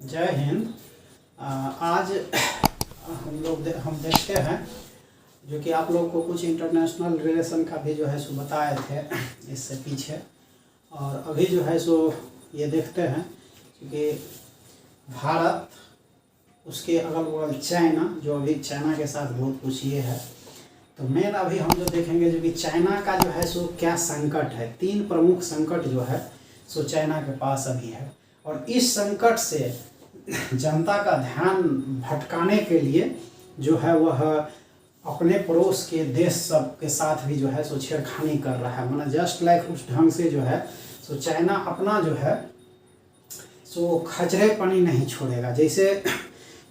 जय हिंद। आज हम देखते हैं जो कि आप लोग को कुछ इंटरनेशनल रिलेशन का भी जो है सो बताए थे इससे पीछे, और अभी जो है सो ये देखते हैं क्योंकि भारत, उसके अगल बगल चाइना, जो अभी चाइना के साथ बहुत कुछ ये है। तो मेन अभी हम जो देखेंगे जो कि चाइना का जो है सो क्या संकट है। 3 प्रमुख संकट जो है सो चाइना के पास अभी है, और इस संकट से जनता का ध्यान भटकाने के लिए जो है वह अपने पड़ोस के देश सब के साथ भी जो है सो छेड़खानी कर रहा है। मतलब जस्ट लाइक उस ढंग से जो है सो चाइना अपना जो है सो खचरे पानी नहीं छोड़ेगा। जैसे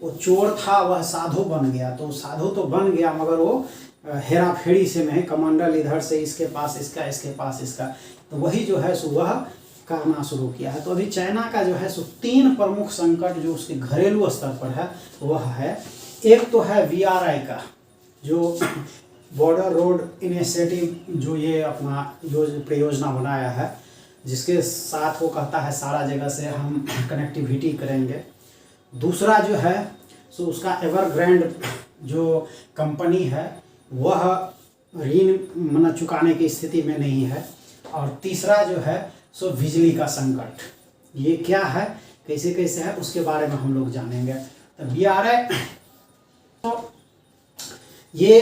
वो चोर था वह साधु बन गया, तो साधु तो बन गया मगर वो हेरा फेरी से नहीं, कमांडर इधर से इसके पास इसका, इसके पास इसका, तो वही जो है सो वह करना शुरू किया है। तो अभी चाइना का जो है सो 3 प्रमुख संकट जो उसके घरेलू स्तर पर है वह है। एक तो है VRI का, जो बॉर्डर रोड इनिशिएटिव, जो ये अपना परियोजना बनाया है, जिसके साथ वो कहता है सारा जगह से हम कनेक्टिविटी करेंगे। दूसरा जो है सो उसका एवरग्रांड जो कंपनी है वह ऋण मतलब चुकाने की स्थिति में नहीं है। और तीसरा जो है सो बिजली का संकट, ये क्या है, कैसे कैसे है, उसके बारे में हम लोग जानेंगे। तो VRI तो ये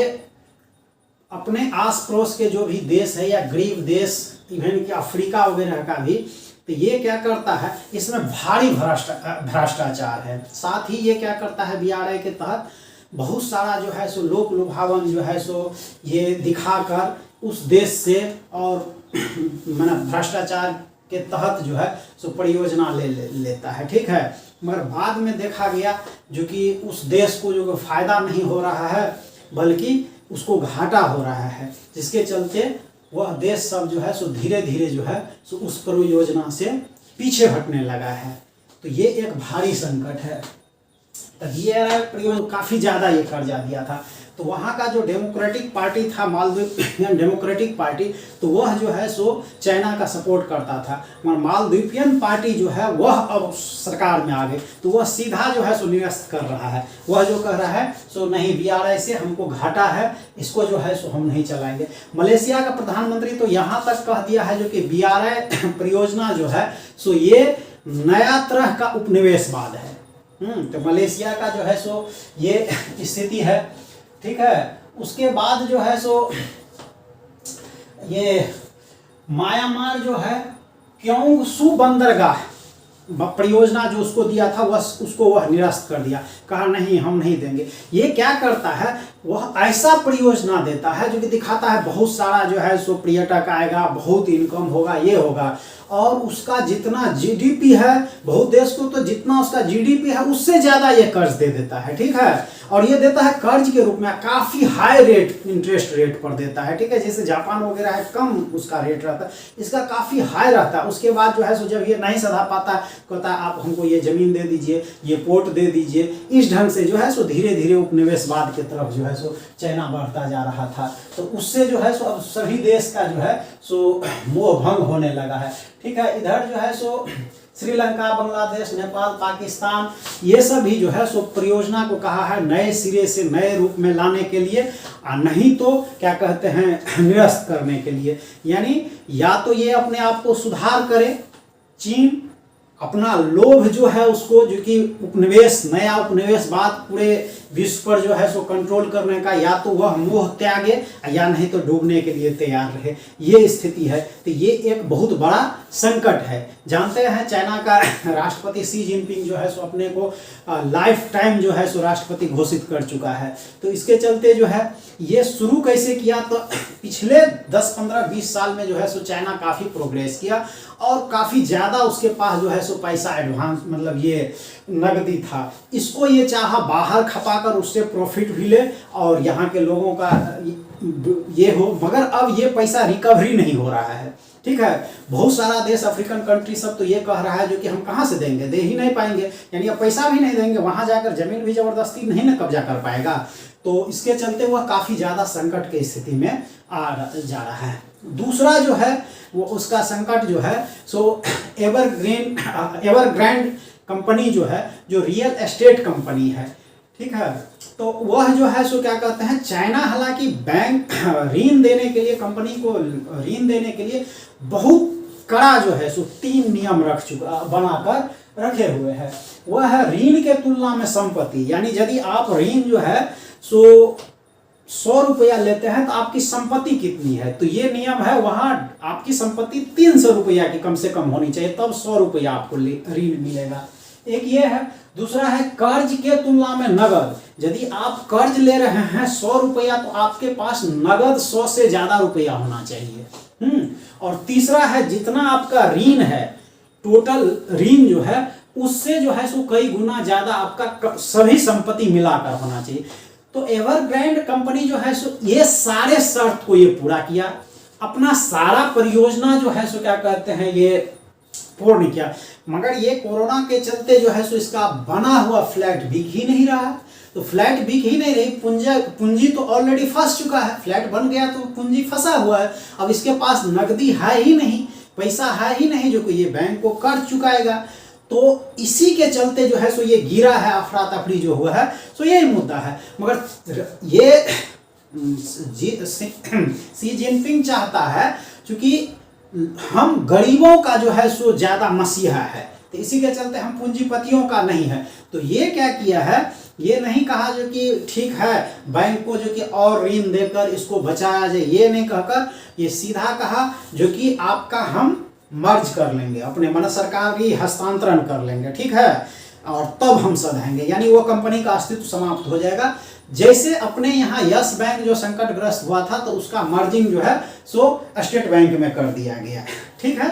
अपने आस पड़ोस के जो भी देश है या गरीब देश, इवन कि अफ्रीका वगैरह का भी, तो ये क्या करता है, इसमें भारी भ्रष्टाचार है। साथ ही ये क्या करता है, VRI के तहत बहुत सारा जो है सो लोक लुभावन जो है सो ये दिखाकर उस देश से और मतलब भ्रष्टाचार के तहत जो है सो परियोजना लेता है, ठीक है। मगर बाद में देखा गया जो कि उस देश को जो फायदा नहीं हो रहा है बल्कि उसको घाटा हो रहा है, जिसके चलते वह देश सब जो है सो धीरे धीरे जो है सो उस परियोजना से पीछे हटने लगा है। तो ये एक भारी संकट है। तब ये परियोजना काफ़ी ज़्यादा ये कर्जा दिया था। तो वहाँ का जो डेमोक्रेटिक पार्टी था, मालद्वीपियन डेमोक्रेटिक पार्टी, तो वह जो है सो चाइना का सपोर्ट करता था। मगर मालद्वीपियन पार्टी जो है वह अब सरकार में आ गई, तो वह सीधा जो है सो निरस्त कर रहा है। वह जो कह रहा है सो नहीं, VRI से हमको घाटा है, इसको जो है सो हम नहीं चलाएंगे। मलेशिया का प्रधानमंत्री तो यहाँ तक कह दिया है जो कि VRI परियोजना जो है सो ये नया तरह का उपनिवेशवाद है। तो मलेशिया का जो है सो ये स्थिति है, ठीक है। उसके बाद जो है सो ये म्यांमार जो है क्योंगसू बंदरगाह परियोजना जो उसको दिया था उसको वह निरस्त कर दिया, कहा नहीं हम नहीं देंगे। ये क्या करता है, वह ऐसा परियोजना देता है जो कि दिखाता है बहुत सारा जो है सो पर्यटक आएगा, बहुत इनकम होगा, ये होगा, और उसका जितना GDP है, बहुत देश को तो जितना उसका GDP है उससे ज़्यादा ये कर्ज दे देता है, ठीक है। और ये देता है कर्ज के रूप में, काफ़ी हाई रेट, इंटरेस्ट रेट पर देता है, ठीक है। जैसे जापान वगैरह है कम उसका रेट रहता है, इसका काफ़ी हाई रहता है। उसके बाद जो है सो जब ये नहीं सधा पाता है, कहता है आप हमको ये ज़मीन दे दीजिए, ये पोर्ट दे दीजिए। इस ढंग से जो है सो धीरे धीरे उपनिवेशवाद की तरफ जो है सो चाइना बढ़ता जा रहा था। तो उससे जो है सो अब सभी देश का जो है सो मोह भंग होने लगा है, ठीक है। इधर जो है सो श्रीलंका, बांग्लादेश, नेपाल, पाकिस्तान, ये सब भी जो है सो परियोजना को कहा है नए सिरे से नए रूप में लाने के लिए, और नहीं तो क्या कहते हैं निरस्त करने के लिए। यानी या तो ये अपने आप को सुधार करे, चीन अपना लोभ जो है उसको, जो कि उपनिवेश, नया उपनिवेशवाद पूरे विश्व पर जो है सो कंट्रोल करने का, या तो वह मोह त्यागे या नहीं तो डूबने के लिए तैयार रहे, ये स्थिति है। तो ये एक बहुत बड़ा संकट है। जानते हैं चाइना का राष्ट्रपति शी जिनपिंग जो है सो अपने को लाइफ टाइम जो है सो राष्ट्रपति घोषित कर चुका है। तो इसके चलते जो है ये शुरू कैसे किया, तो पिछले 10, 15, 20 साल में जो है सो चाइना काफ़ी प्रोग्रेस किया, और काफ़ी ज़्यादा उसके पास जो है सो पैसा एडवांस, मतलब ये नगदी था। इसको ये चाहा बाहर खपाकर उससे प्रॉफिट भी ले और यहाँ के लोगों का ये हो, मगर अब ये पैसा रिकवरी नहीं हो रहा है, ठीक है। बहुत सारा देश, अफ्रीकन कंट्री सब तो ये कह रहा है जो कि हम कहाँ से देंगे, दे ही नहीं पाएंगे, यानी अब पैसा भी नहीं देंगे, वहाँ जाकर जमीन भी ज़बरदस्ती नहीं ना कब्जा कर पाएगा। तो इसके चलते वह काफ़ी ज़्यादा संकट की स्थिति में आ जा रहा है। दूसरा जो है वो उसका संकट जो है सो एवरग्रांड कंपनी जो है, जो रियल एस्टेट कंपनी है, ठीक है, तो वह जो है सो क्या कहते हैं, चाइना हालांकि बैंक ऋण देने के लिए, कंपनी को ऋण देने के लिए बहुत कड़ा जो है सो 3 नियम बनाकर रखे हुए हैं। वह है ऋण के तुलना में संपत्ति, यानी यदि आप ऋण जो है सो 100 रुपया लेते हैं तो आपकी संपत्ति कितनी है, तो ये नियम है, वहां आपकी संपत्ति 300 रुपया की कम से कम होनी चाहिए, तब 100 रुपया आपको ऋण मिलेगा। एक ये है। दूसरा है कर्ज के तुलना में नगद, यदि आप कर्ज ले रहे हैं 100 रुपया तो आपके पास नगद 100 से ज्यादा रुपया होना चाहिए। और तीसरा है जितना आपका ऋण है, टोटल ऋण जो है उससे जो है सो कई गुना ज्यादा आपका सभी संपत्ति मिलाकर होना चाहिए। तो एवरग्रांड कंपनी जो है सो ये सारे शर्त को ये पूरा किया, अपना सारा परियोजना जो है सो क्या कहते हैं ये पूर्ण किया, मगर ये कोरोना के चलते जो है सो इसका बना हुआ फ्लैट बिक ही नहीं रहा। तो फ्लैट बिक ही नहीं रही, पूंजी तो ऑलरेडी फंस चुका है, फ्लैट बन गया तो पूंजी फंसा हुआ है, अब इसके पास नकदी है ही नहीं, पैसा है ही नहीं जो कि ये बैंक को कर्ज चुकाएगा। तो इसी के चलते जो है सो ये गिरा है, अफरा तफरी जो हुआ है, सो यही मुद्दा है। मगर ये सी जिनपिंग चाहता है क्योंकि हम गरीबों का जो है सो ज्यादा मसीहा है, तो इसी के चलते हम पूंजीपतियों का नहीं है। तो ये क्या किया है, ये नहीं कहा जो कि ठीक है बैंक को जो कि और ऋण देकर इसको बचाया जाए, ये नहीं कहकर ये सीधा कहा जो कि आपका हम मर्ज कर लेंगे, अपने मन सरकारी हस्तांतरण कर लेंगे, ठीक है, और तब हम सधाएंगे, यानी वो कंपनी का अस्तित्व समाप्त हो जाएगा। जैसे अपने यहाँ यस बैंक जो संकटग्रस्त हुआ था तो उसका मर्जिंग जो है सो स्टेट बैंक में कर दिया गया, ठीक है,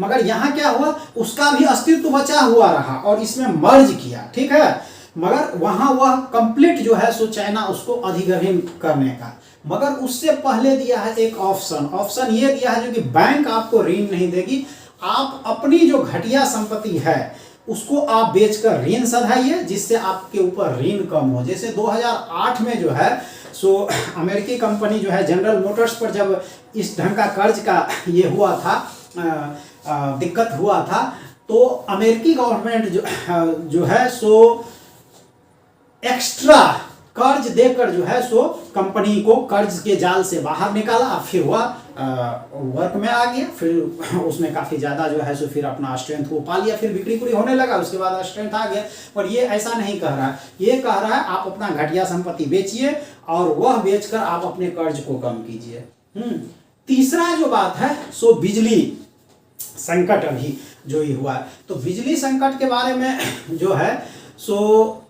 मगर यहाँ क्या हुआ, उसका भी अस्तित्व बचा हुआ रहा और इसमें मर्ज किया, ठीक है, मगर वहाँ वह कंप्लीट जो है सो चाइना उसको अधिग्रहण करने का, मगर उससे पहले दिया है एक ऑप्शन ये दिया है जो कि बैंक आपको ऋण नहीं देगी, आप अपनी जो घटिया संपत्ति है उसको आप बेचकर ऋण सधाइए, जिससे आपके ऊपर ऋण कम हो। जैसे 2008 में जो है सो अमेरिकी कंपनी जो है जनरल मोटर्स पर जब इस ढंग का कर्ज का ये हुआ था, दिक्कत हुआ था, तो अमेरिकी गवर्नमेंट जो है सो एक्स्ट्रा कर्ज देकर जो है सो कंपनी को कर्ज के जाल से बाहर निकाला, फिर वह वर्क में आ गया, फिर उसमें काफ़ी ज़्यादा जो है सो फिर अपना स्ट्रेंथ को पा लिया, फिर बिक्री पूरी होने लगा, उसके बाद स्ट्रेंथ आ गया। पर ये ऐसा नहीं कह रहा है, ये कह रहा है आप अपना घटिया संपत्ति बेचिए और वह बेचकर आप अपने कर्ज को कम कीजिए। तीसरा जो बात है सो बिजली संकट अभी जो ही हुआ है, तो बिजली संकट के बारे में जो है सो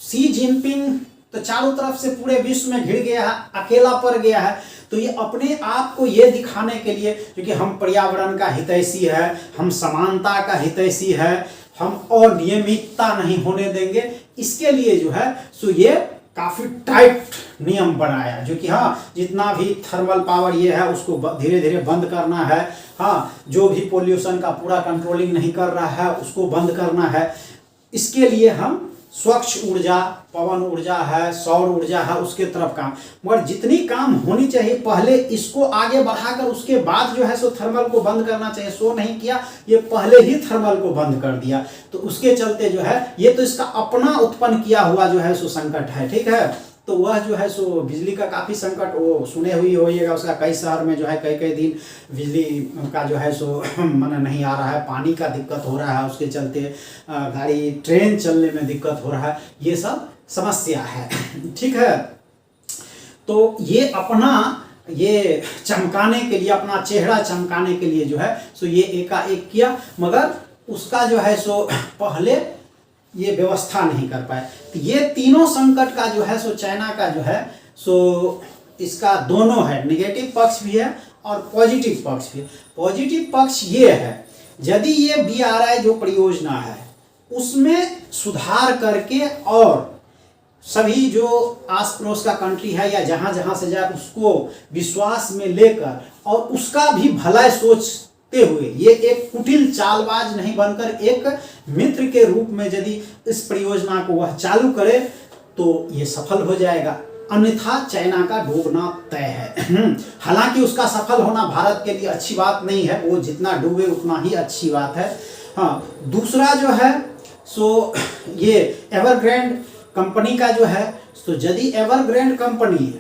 सी जिनपिंग तो चारों तरफ से पूरे विश्व में घिर गया है, अकेला पड़ गया है, तो ये अपने आप को ये दिखाने के लिए क्योंकि हम पर्यावरण का हितैषी है, हम समानता का हितैषी है, हम अनियमितता नहीं होने देंगे, इसके लिए जो है सो ये काफ़ी टाइट नियम बनाया जो कि हाँ जितना भी थर्मल पावर ये है उसको धीरे धीरे बंद करना है, हाँ जो भी पोल्यूशन का पूरा कंट्रोलिंग नहीं कर रहा है उसको बंद करना है। इसके लिए हम स्वच्छ ऊर्जा, पवन ऊर्जा है, सौर ऊर्जा है, उसके तरफ काम, मगर जितनी काम होनी चाहिए पहले इसको आगे बढ़ाकर उसके बाद जो है सो थर्मल को बंद करना चाहिए, सो नहीं किया, ये पहले ही थर्मल को बंद कर दिया, तो उसके चलते जो है ये तो इसका अपना उत्पन्न किया हुआ जो है सो संकट है, ठीक है। तो वह जो है सो बिजली का काफ़ी संकट, वो सुने हुई होइएगा, उसका कई शहर में जो है कई कई दिन बिजली का जो है सो मन नहीं आ रहा है, पानी का दिक्कत हो रहा है, उसके चलते गाड़ी ट्रेन चलने में दिक्कत हो रहा है, ये सब समस्या है, ठीक है। तो ये अपना ये चमकाने के लिए, अपना चेहरा चमकाने के लिए जो है सो ये एकाएक किया, मगर उसका जो है सो पहले ये व्यवस्था नहीं कर पाए। तो ये तीनों संकट का जो है सो चाइना का जो है सो इसका दोनों है, नेगेटिव पक्ष भी है और पॉजिटिव पक्ष भी है। पॉजिटिव पक्ष ये है यदि ये BRI जो परियोजना है उसमें सुधार करके और सभी जो आस पड़ोस का कंट्री है या जहाँ जहाँ से जाए उसको विश्वास में लेकर और उसका भी भलाई सोचते हुए ये एक कुटिल चालबाज नहीं बनकर एक मित्र के रूप में यदि इस परियोजना को वह चालू करे तो ये सफल हो जाएगा, अन्यथा चाइना का डूबना तय है। हालांकि उसका सफल होना भारत के लिए अच्छी बात नहीं है, वो जितना डूबे उतना ही अच्छी बात है। हाँ, दूसरा जो है सो ये एवरग्रैंड कंपनी का जो है, तो यदि एवरग्रैंड कंपनी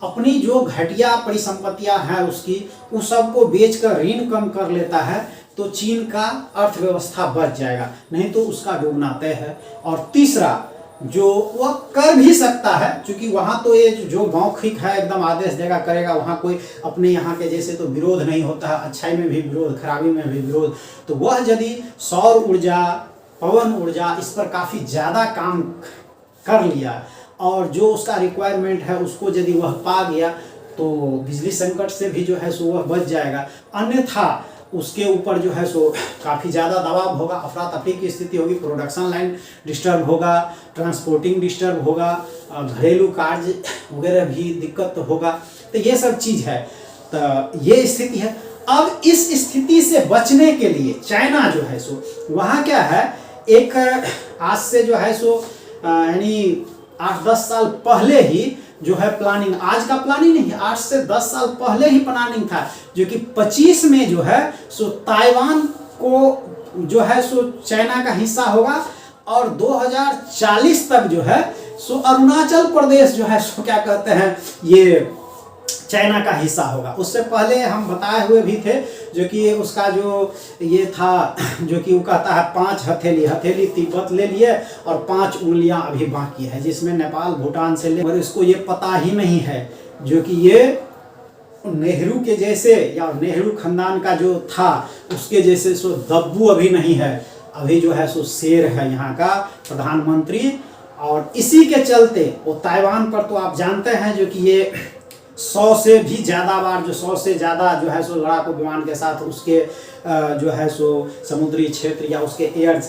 अपनी जो घटिया परिसंपत्तियां हैं उसकी उस सब को बेचकर ऋण कम कर लेता है तो चीन का अर्थव्यवस्था बच जाएगा, नहीं तो उसका डूबना तय है। और तीसरा जो वह कर भी सकता है, क्योंकि वहाँ तो ये जो मौखिक है एकदम आदेश देगा करेगा, वहाँ कोई अपने यहाँ के जैसे तो विरोध नहीं होता है, अच्छाई में भी विरोध, खराबी में भी विरोध। तो वह यदि सौर ऊर्जा, पवन ऊर्जा, इस पर काफ़ी ज़्यादा काम कर लिया और जो उसका रिक्वायरमेंट है उसको यदि वह पा गया तो बिजली संकट से भी जो है सो वह बच जाएगा। अन्यथा उसके ऊपर जो है सो काफ़ी ज़्यादा दबाव होगा, अफरा तफरी की स्थिति होगी, प्रोडक्शन लाइन डिस्टर्ब होगा, ट्रांसपोर्टिंग डिस्टर्ब होगा, घरेलू कार्य वगैरह भी दिक्कत होगा। तो ये सब चीज़ है, तो ये स्थिति है। अब इस स्थिति से बचने के लिए चाइना जो है सो वहाँ क्या है, एक आज से जो है सो यानी 8-10 साल पहले ही जो है प्लानिंग, आज का प्लानिंग नहीं, 8 से 10 साल पहले ही प्लानिंग था, जो कि 25 में जो है सो ताइवान को जो है सो चाइना का हिस्सा होगा और 2040 तक जो है सो अरुणाचल प्रदेश जो है सो क्या कहते हैं ये चाइना का हिस्सा होगा। उससे पहले हम बताए हुए भी थे, जो कि उसका जो ये था, जो कि वो कहता है 5 हथेली तिब्बत ले लिए और 5 उंगलियां अभी बाकी है, जिसमें नेपाल भूटान से ले, और इसको ये पता ही नहीं है जो कि ये नेहरू के जैसे या नेहरू खानदान का जो था उसके जैसे सो दब्बू अभी नहीं है, अभी जो है सो शेर है यहाँ का प्रधानमंत्री। और इसी के चलते वो ताइवान पर तो आप जानते हैं जो कि ये 100 से भी ज़्यादा बार, जो 100 से ज़्यादा जो है सो लड़ाकू विमान के साथ उसके जो है सो समुद्री क्षेत्र या उसके एयर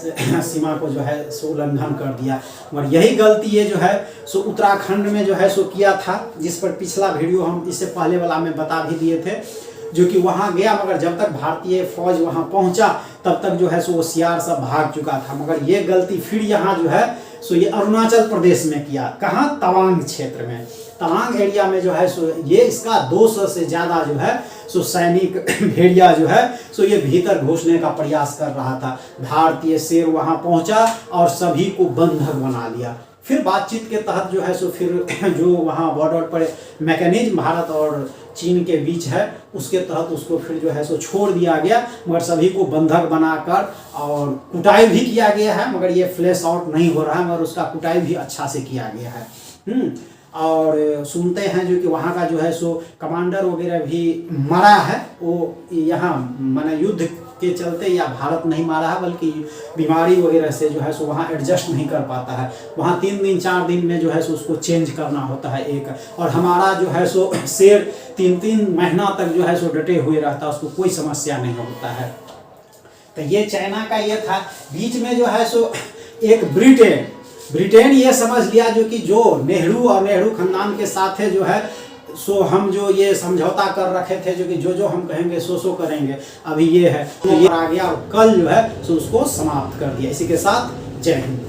सीमा को जो है सो उल्लंघन कर दिया। और यही गलती ये जो है सो उत्तराखंड में जो है सो किया था, जिस पर पिछला वीडियो हम इससे पहले वाला में बता भी दिए थे, जो कि वहाँ गया मगर जब तक भारतीय फौज वहाँ पहुँचा तब तक जो है सो वो सियार सब भाग चुका था। मगर ये गलती फिर यहाँ जो है सो ये अरुणाचल प्रदेश में किया, कहाँ, तवांग क्षेत्र में, तवांग एरिया में जो है सो ये इसका 200 से ज़्यादा जो है सो सैनिक भेड़िया जो है सो ये भीतर घुसने का प्रयास कर रहा था। भारतीय शेर वहाँ पहुँचा और सभी को बंधक बना लिया। फिर बातचीत के तहत जो है सो फिर जो वहाँ बॉर्डर पर मैकेनिज्म भारत और चीन के बीच है उसके तहत उसको फिर जो है सो छोड़ दिया गया, मगर सभी को बंधक बनाकर और कुटाई भी किया गया है। मगर ये फ्लैश आउट नहीं हो रहा है, मगर उसका कुटाई भी अच्छा से किया गया है। और सुनते हैं जो कि वहाँ का जो है सो कमांडर वगैरह भी मरा है, वो यहाँ माने युद्ध के चलते, या भारत नहीं मारा है बल्कि बीमारी वगैरह से जो है सो वहाँ एडजस्ट नहीं कर पाता है। वहाँ 3 दिन 4 दिन में जो है सो उसको चेंज करना होता है एक, और हमारा जो है सो शेर 3-3 महीना तक जो है सो डटे हुए रहता है, उसको कोई समस्या नहीं होता है। तो ये चाइना का ये था। बीच में जो है सो एक ब्रिटेन ये समझ लिया जो कि जो नेहरू और नेहरू खानदान के साथ है जो है सो हम जो ये समझौता कर रखे थे, जो कि जो हम कहेंगे सो करेंगे, अभी ये है तो ये आ गया और कल जो है सो उसको समाप्त कर दिया। इसी के साथ जय हिंद।